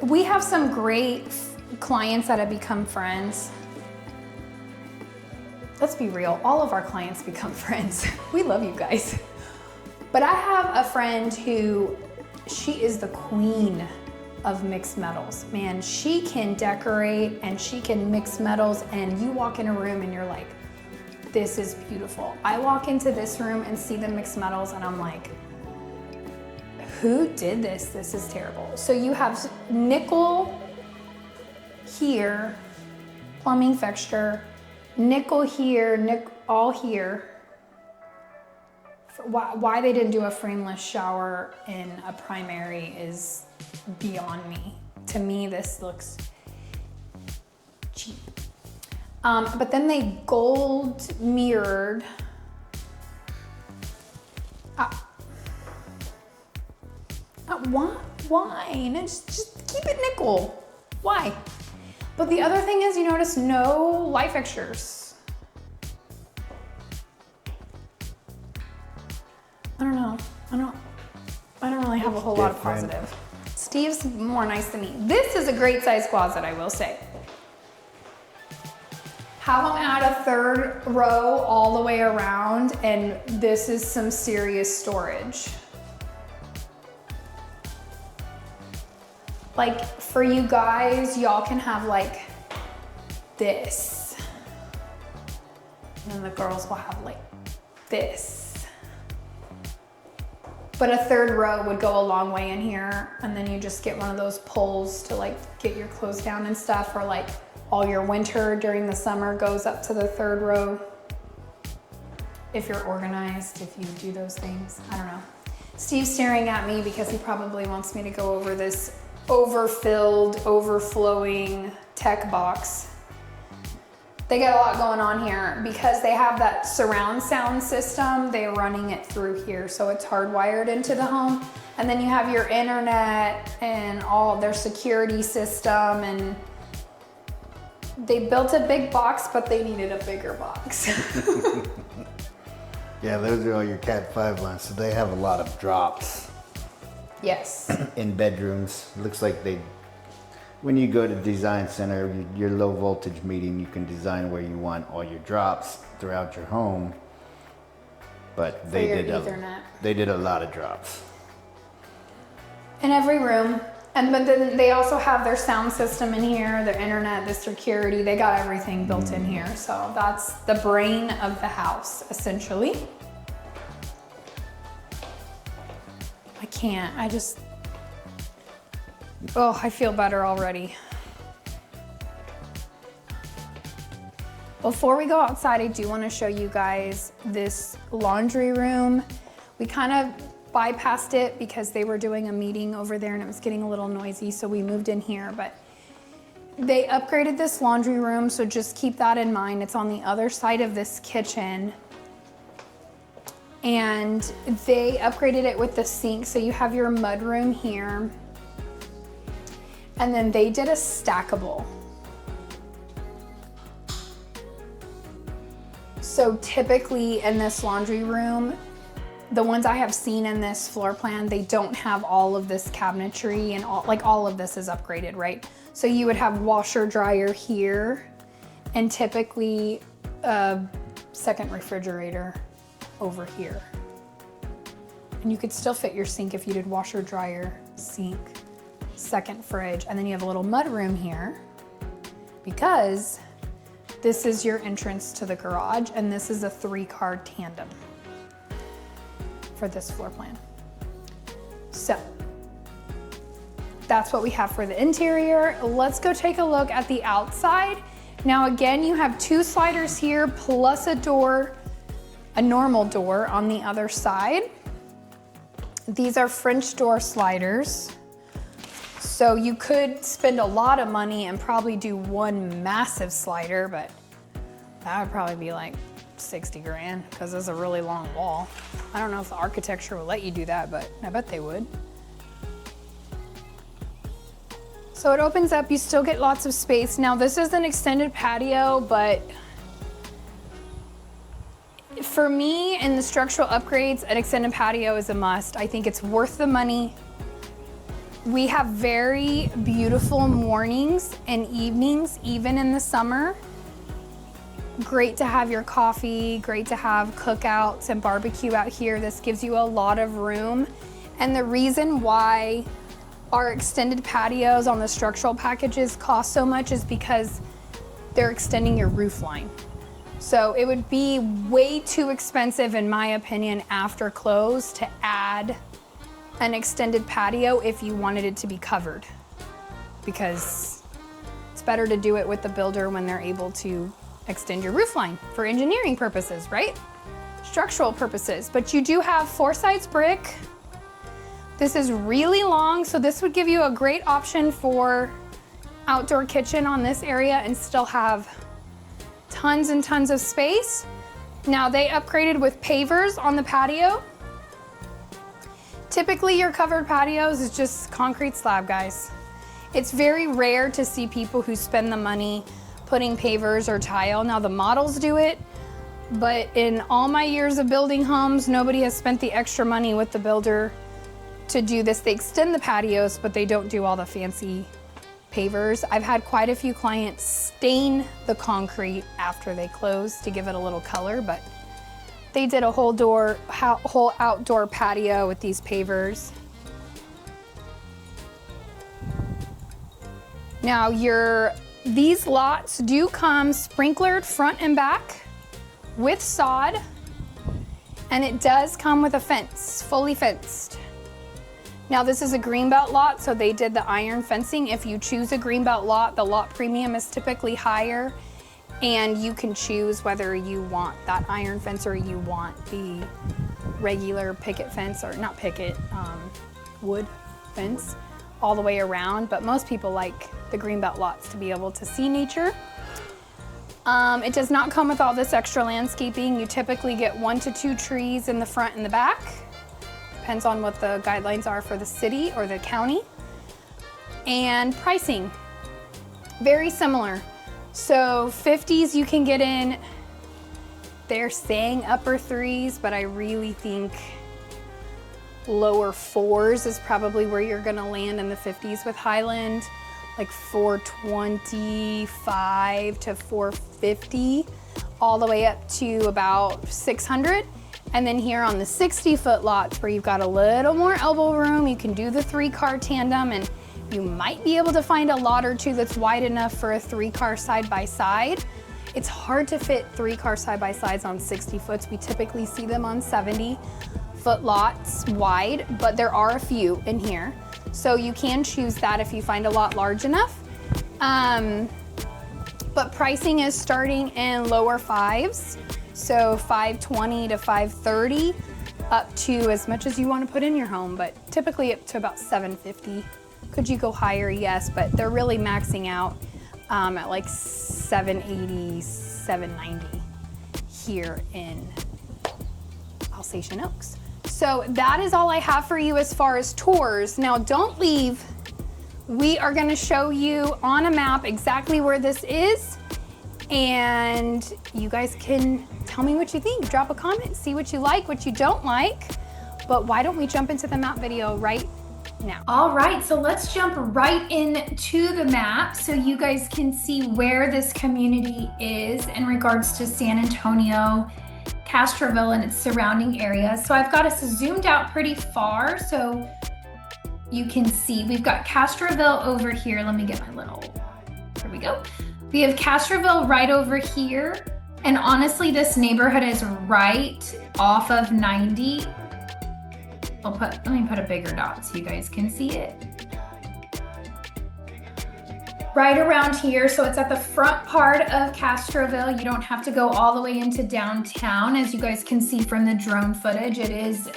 we have some great clients that have become friends. Let's be real, all of our clients become friends. We love you guys. But I have a friend who, she is the queen of mixed metals. Man, she can decorate and she can mix metals, and you walk in a room and you're like, this is beautiful. I walk into this room and see the mixed metals and I'm like, who did this? This is terrible. So you have nickel here, plumbing fixture, nickel here, all here. Why they didn't do a frameless shower in a primary is beyond me. To me, this looks cheap. But then they gold mirrored. Why? Just keep it nickel. Why? But the other thing is, you notice no light fixtures. I don't know. I don't really have a whole lot of positive. Steve's more nice than me. This is a great size closet, I will say. Have them add a third row all the way around, and this is some serious storage. Like for you guys, y'all can have like this. And then the girls will have like this. But a third row would go a long way in here, and then you just get one of those poles to like get your clothes down and stuff, or like all your winter during the summer goes up to the third row. If you're organized, if you do those things, I don't know. Steve's staring at me because he probably wants me to go over this overfilled, overflowing tech box. They got a lot going on here because they have that surround sound system. They're running it through here, so it's hardwired into the home. And then you have your internet and all their security system, and they built a big box, but they needed a bigger box. Yeah, those are all your Cat 5 lines, so they have a lot of drops. Yes. In bedrooms. It looks like when you go to design center, your low voltage meeting, you can design where you want all your drops throughout your home. But they did a lot of drops. In every room. But then they also have their sound system in here, their internet, the security. They got everything built in here. So that's the brain of the house, essentially. I can't, oh, I feel better already. Before we go outside, I do want to show you guys this laundry room. We kind of bypassed it because they were doing a meeting over there and it was getting a little noisy, so we moved in here. But they upgraded this laundry room, so just keep that in mind. It's on the other side of this kitchen. And they upgraded it with the sink, so you have your mud room here. And then they did a stackable. So typically in this laundry room, the ones I have seen in this floor plan, they don't have all of this cabinetry and all of this is upgraded, right? So you would have washer dryer here and typically a second refrigerator over here. And you could still fit your sink if you did washer dryer, sink, second fridge, and then you have a little mud room here because this is your entrance to the garage and this is a 3-car tandem for this floor plan. So that's what we have for the interior. Let's go take a look at the outside. Now again, you have 2 sliders here plus a door, a normal door on the other side. These are French door sliders. So you could spend a lot of money and probably do one massive slider, but that would probably be like 60 grand because it's a really long wall. I don't know if the architecture will let you do that, but I bet they would. So it opens up, you still get lots of space. Now this is an extended patio, but for me in the structural upgrades, an extended patio is a must. I think it's worth the money. We have very beautiful mornings and evenings, even in the summer. Great to have your coffee, great to have cookouts and barbecue out here. This gives you a lot of room. And the reason why our extended patios on the structural packages cost so much is because they're extending your roof line. So it would be way too expensive, in my opinion, after close to add an extended patio if you wanted it to be covered, because it's better to do it with the builder when they're able to extend your roof line for engineering purposes, right? Structural purposes. But you do have 4 sides brick. This is really long, so this would give you a great option for outdoor kitchen on this area and still have tons and tons of space. Now they upgraded with pavers on the patio. Typically your covered patios is just concrete slab, guys. It's very rare to see people who spend the money putting pavers or tile. Now the models do it, but in all my years of building homes, nobody has spent the extra money with the builder to do this. They extend the patios, but they don't do all the fancy pavers. I've had quite a few clients stain the concrete after they close to give it a little color, but they did a whole outdoor patio with these pavers. Now these lots do come sprinklered front and back with sod, and it does come with a fence, fully fenced. Now this is a greenbelt lot, so they did the iron fencing. If you choose a greenbelt lot, the lot premium is typically higher, and you can choose whether you want that iron fence or you want the regular picket fence, or not picket, wood fence all the way around. But most people like the greenbelt lots to be able to see nature. It does not come with all this extra landscaping. You typically get 1 to 2 trees in the front and the back. Depends on what the guidelines are for the city or the county. And pricing, very similar. So 50s you can get in, they're saying upper 3s, but I really think lower 4s is probably where you're gonna land in the 50s with Highland, like 425 to 450, all the way up to about 600. And then here on the 60-foot lots where you've got a little more elbow room, you can do the 3-car tandem, and you might be able to find a lot or two that's wide enough for a 3-car side-by-side. It's hard to fit 3-car side-by-sides on 60 foots. We typically see them on 70-foot lots wide, but there are a few in here. So you can choose that if you find a lot large enough. But pricing is starting in lower 5s. So 520 to 530, up to as much as you want to put in your home, but typically up to about 750. Could you go higher? Yes, but they're really maxing out at like 780, 790 here in Alsatian Oaks. So that is all I have for you as far as tours. Now don't leave. We are going to show you on a map exactly where this is, and you guys can tell me what you think. Drop a comment, see what you like, what you don't like. But why don't we jump into the map video right now? All right, so let's jump right into the map so you guys can see where this community is in regards to San Antonio, Castroville, and its surrounding areas. So I've got us zoomed out pretty far so you can see. We've got Castroville over here. Let me get my little, here we go. We have Castroville right over here. And honestly, this neighborhood is right off of 90. Let me put a bigger dot so you guys can see it. Right around here, so it's at the front part of Castroville. You don't have to go all the way into downtown. As you guys can see from the drone footage, it is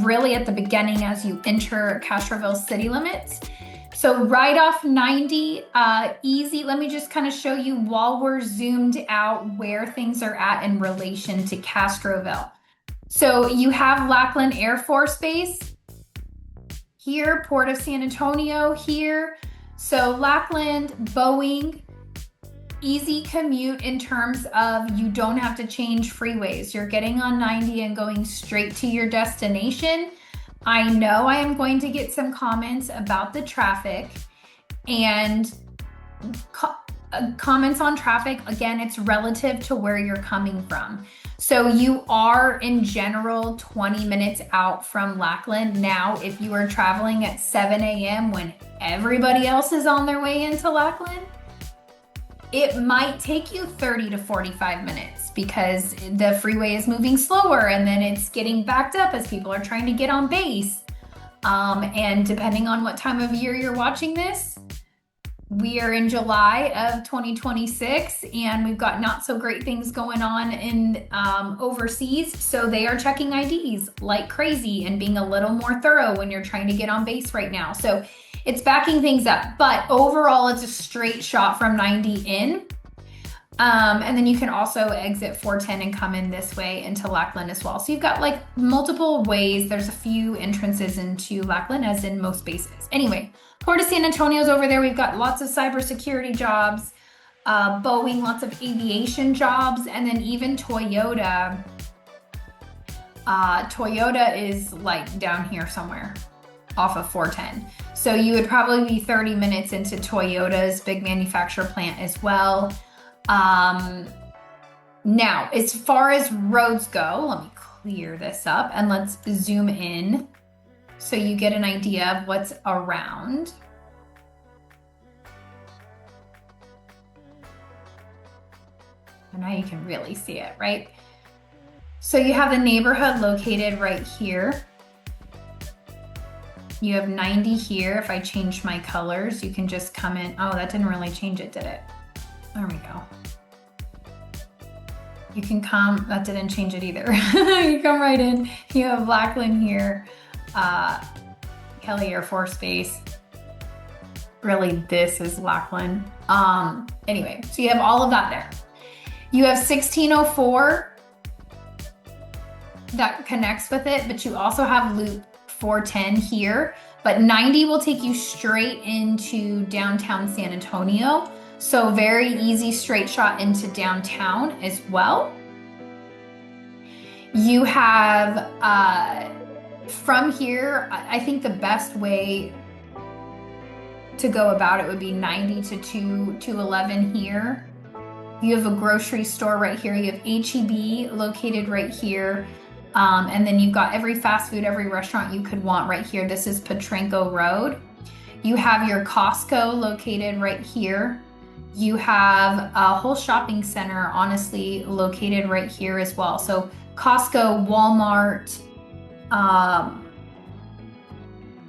really at the beginning as you enter Castroville city limits. So right off 90, easy. Let me just kind of show you while we're zoomed out where things are at in relation to Castroville. So you have Lackland Air Force Base here, Port of San Antonio here. So Lackland, Boeing, easy commute in terms of you don't have to change freeways. You're getting on 90 and going straight to your destination. I know I am going to get some comments about the traffic, and comments on traffic, again, it's relative to where you're coming from. So you are in general 20 minutes out from Lackland. Now, if you are traveling at 7 a.m. when everybody else is on their way into Lackland, it might take you 30 to 45 minutes because the freeway is moving slower and then it's getting backed up as people are trying to get on base. And depending on what time of year you're watching this, we are in July of 2026 and we've got not so great things going on in overseas. So they are checking IDs like crazy and being a little more thorough when you're trying to get on base right now. So it's backing things up, but overall it's a straight shot from 90 in. And then you can also exit 410 and come in this way into Lackland as well. So you've got like multiple ways. There's a few entrances into Lackland as in most bases. Anyway, Port of San Antonio's over there. We've got lots of cybersecurity jobs, Boeing, lots of aviation jobs, and then even Toyota. Toyota is like down here somewhere off of 410. So you would probably be 30 minutes into Toyota's big manufacturer plant as well. Now, as far as roads go, let me clear this up and let's zoom in so you get an idea of what's around. And now you can really see it, right? So you have the neighborhood located right here. You have 90 here. If I change my colors, you can just come in. Oh, that didn't really change it, did it? There we go. You can come, that didn't change it either. You come right in. You have Lackland here, Kelly Air Force Base. Really, this is Lackland. Anyway, so you have all of that there. You have 1604 that connects with it, but you also have Loop 410 here, but 90 will take you straight into downtown San Antonio. So very easy straight shot into downtown as well. You have, from here, I think the best way to go about it would be 90 to 211 here. You have a grocery store right here. You have H-E-B located right here. And then you've got every fast food, every restaurant you could want right here. This is Petrenko Road. You have your Costco located right here. You have a whole shopping center, honestly, located right here as well. So Costco, Walmart,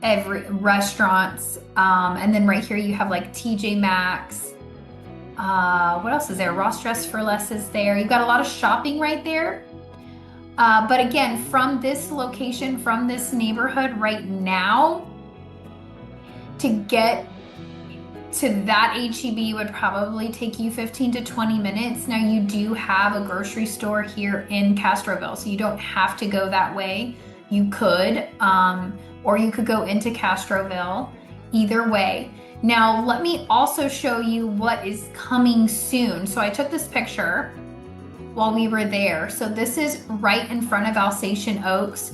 every restaurants. And then right here you have like TJ Maxx. What else is there? Ross Dress for Less is there. You've got a lot of shopping right there. But again, from this location, from this neighborhood right now, to get to that H-E-B would probably take you 15 to 20 minutes. Now you do have a grocery store here in Castroville, so you don't have to go that way. You could, or you could go into Castroville, either way. Now let me also show you what is coming soon. So I took this picture while we were there. So this is right in front of Alsatian Oaks.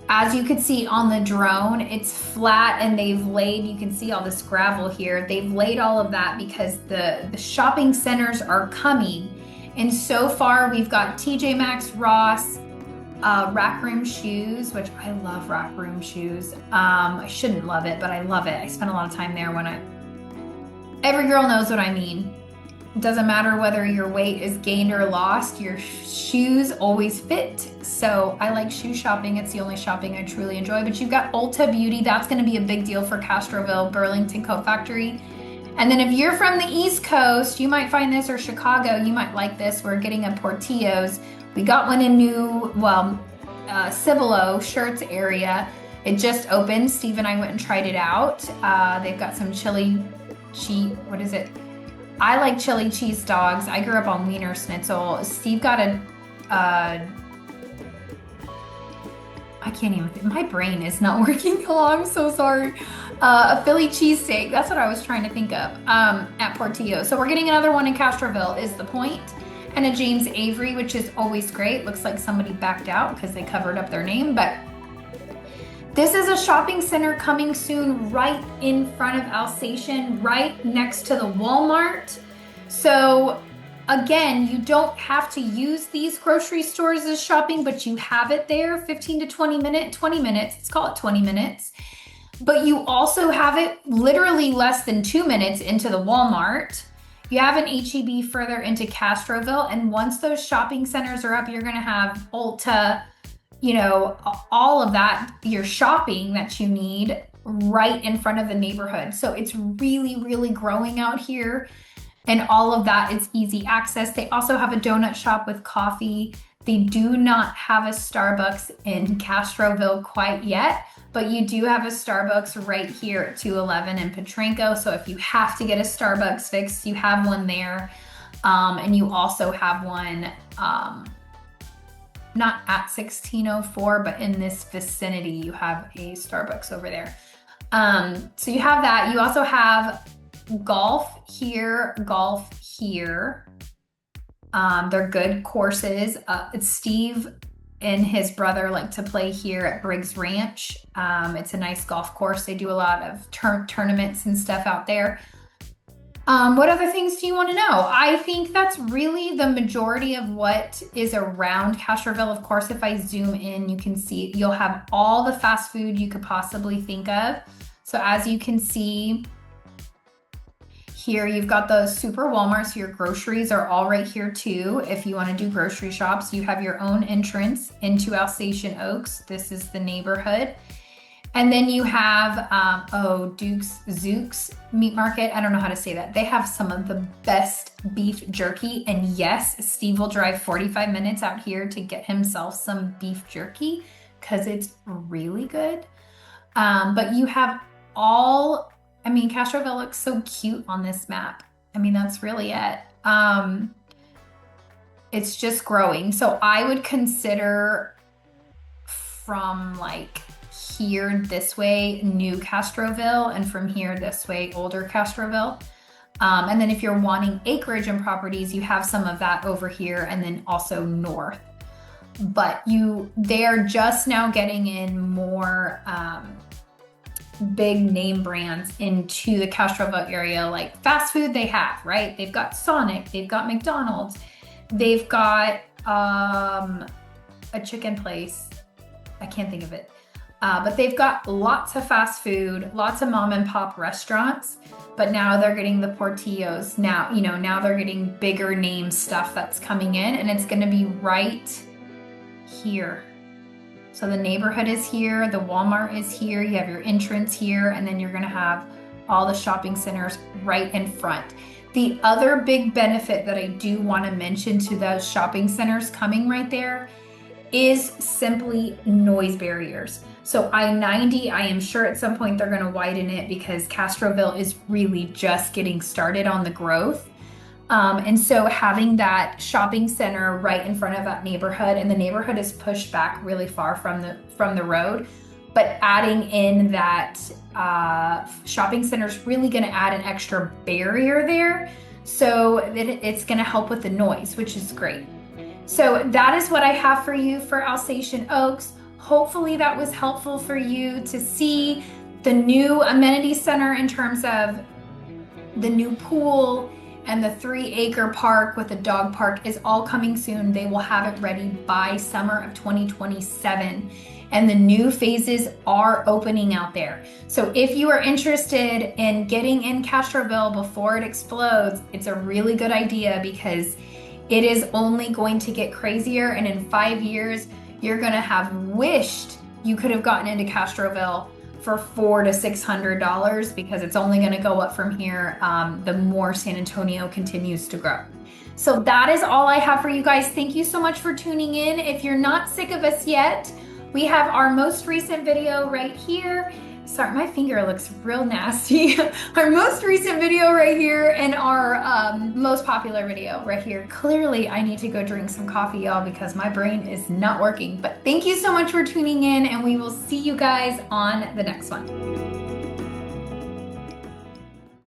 As you can see on the drone, it's flat and they've laid, you can see all this gravel here. They've laid all of that because the shopping centers are coming. And so far we've got TJ Maxx, Ross, Rack Room Shoes, which I love Rack Room Shoes. I shouldn't love it, but I love it. I spent a lot of time there every girl knows what I mean. It doesn't matter whether your weight is gained or lost, your shoes always fit. So I like shoe shopping. It's the only shopping I truly enjoy. But you've got Ulta Beauty. That's going to be a big deal for Castroville, Burlington Coat Factory. And then if you're from the East Coast, you might find this, or Chicago, you might like this. We're getting a Portillo's. We got one in Cibolo Shirts area. It just opened. Steve and I went and tried it out. They've got some what is it? I like chili cheese dogs. I grew up on Wiener Schnitzel. Steve got I can't even think. My brain is not working. Oh, I'm so sorry. A Philly cheesesteak. That's what I was trying to think of at Portillo. So we're getting another one in Castroville is the point. And a James Avery, which is always great. Looks like somebody backed out because they covered up their name. But this is a shopping center coming soon right in front of Alsatian, right next to the Walmart. So again, you don't have to use these grocery stores as shopping, but you have it there, 15 to 20 minutes, let's call it 20 minutes. But you also have it literally less than 2 minutes into the Walmart. You have an H-E-B further into Castroville. And once those shopping centers are up, you're gonna have Ulta, all of that, your shopping that you need right in front of the neighborhood. So it's really, really growing out here. And all of that is easy access. They also have a donut shop with coffee. They do not have a Starbucks in Castroville quite yet, but you do have a Starbucks right here at 211 in Petrenko. So if you have to get a Starbucks fix, you have one there. And you also have one, not at 1604, but in this vicinity, you have a Starbucks over there. So you have that. You also have golf here, golf here. They're good courses. It's Steve and his brother like to play here at Briggs Ranch. It's a nice golf course. They do a lot of tournaments and stuff out there. What other things do you want to know? I think that's really the majority of what is around Castroville. Of course, if I zoom in, you can see you'll have all the fast food you could possibly think of. So as you can see here, you've got those super Walmarts. Your groceries are all right here too. If you want to do grocery shops, you have your own entrance into Alsatian Oaks. This is the neighborhood. And then you have, Zook's Meat Market. I don't know how to say that. They have some of the best beef jerky. And yes, Steve will drive 45 minutes out here to get himself some beef jerky because it's really good. But you have Castroville looks so cute on this map. I mean, that's really it. It's just growing. So I would consider from like here this way new Castroville, and from here this way older Castroville. And then if you're wanting acreage and properties, you have some of that over here and then also north. But they're just now getting in more big name brands into the Castroville area, like fast food they have, right? They've got Sonic, they've got McDonald's, they've got a chicken place. I can't think of it. But they've got lots of fast food, lots of mom and pop restaurants, but now they're getting the Portillos. Now they're getting bigger name stuff that's coming in, and it's gonna be right here. So the neighborhood is here, the Walmart is here, you have your entrance here, and then you're gonna have all the shopping centers right in front. The other big benefit that I do wanna mention to those shopping centers coming right there is simply noise barriers. So I-90, I am sure at some point they're gonna widen it because Castroville is really just getting started on the growth. And so having that shopping center right in front of that neighborhood, and the neighborhood is pushed back really far from the road, but adding in that shopping center is really gonna add an extra barrier there. So that it's gonna help with the noise, which is great. So that is what I have for you for Alsatian Oaks. Hopefully that was helpful for you to see the new amenity center in terms of the new pool and the 3-acre park with a dog park is all coming soon. They will have it ready by summer of 2027. And the new phases are opening out there. So if you are interested in getting in Castroville before it explodes, it's a really good idea because it is only going to get crazier. And in 5 years, you're gonna have wished you could have gotten into Castroville for $400 to $600 because it's only gonna go up from here the more San Antonio continues to grow. So that is all I have for you guys. Thank you so much for tuning in. If you're not sick of us yet, we have our most recent video right here. Sorry, my finger looks real nasty. Our most recent video right here and our most popular video right here. Clearly, I need to go drink some coffee, y'all, because my brain is not working. But thank you so much for tuning in, and we will see you guys on the next one.